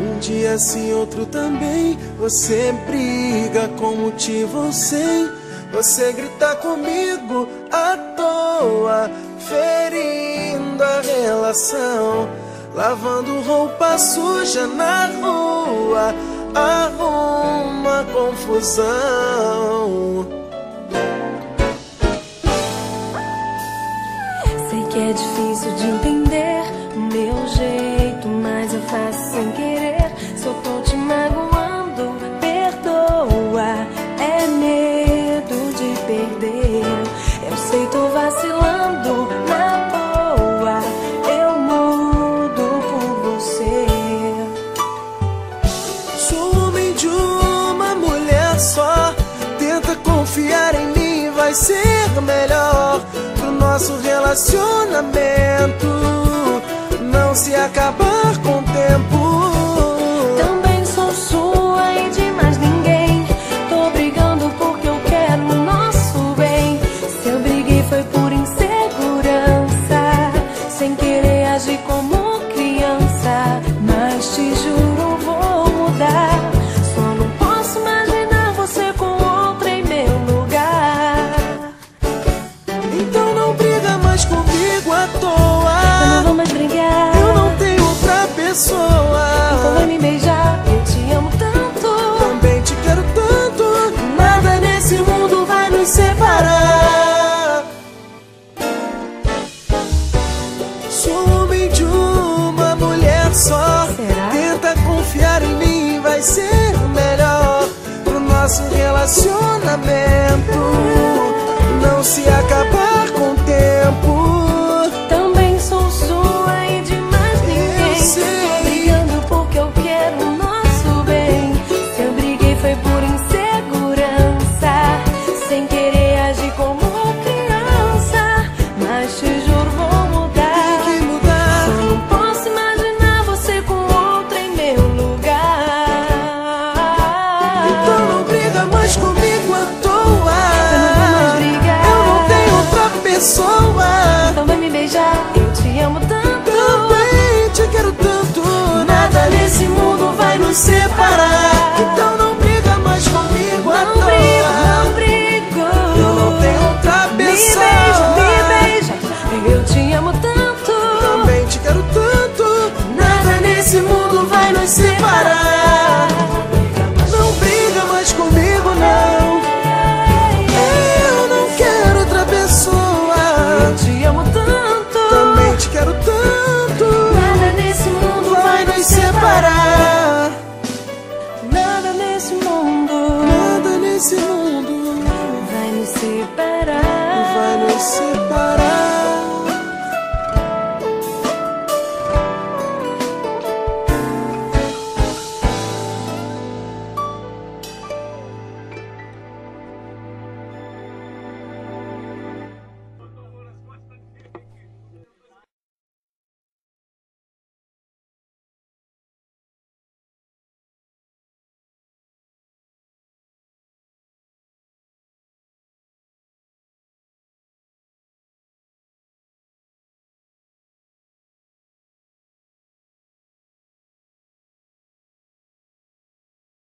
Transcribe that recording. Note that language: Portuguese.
Um dia sim, outro também. Você briga com motivo ou sem. Você grita comigo à toa, ferindo a relação. Lavando roupa suja na rua, arruma confusão. Sei que é difícil de entender o meu jeito, mas eu faço sem querer. Se eu tô te magoando, perdoa. É medo de perder. Eu sei, tô vacilando na boa. Eu mudo por você. Sou homem de uma mulher só. Tenta confiar em mim, vai ser melhor pro nosso relacionamento não se acabar com o tempo. Também sou sua e de mais ninguém. Tô brigando porque eu quero o nosso bem. Se eu briguei foi por insegurança, sem querer agir como criança. Mas te juro, vou mudar. Só não posso imaginar você com outra em meu lugar. Então não briga mais comigo à toa. Eu não vou mais brigar. Eu não tenho outra pessoa. Então vai me beijar, eu te amo tanto. Também te quero tanto. Nada nesse mundo vai nos separar. Sou homem de uma mulher só. Será? Tenta confiar em mim, vai ser melhor pro nosso relacionamento não se acabar com o tempo. Também sou sua e de mais ninguém. Eu sei. Tô brigando porque eu quero o nosso bem. Se eu briguei foi por insegurança, sem querer agir como criança. Mas te juro, vou mudar. Tem que mudar. Só não posso imaginar você com outra em meu lugar. Então não briga mais comigo à toa. Eu não vou mais brigar. Eu não tenho outra pessoa. Então vai me beijar, eu te amo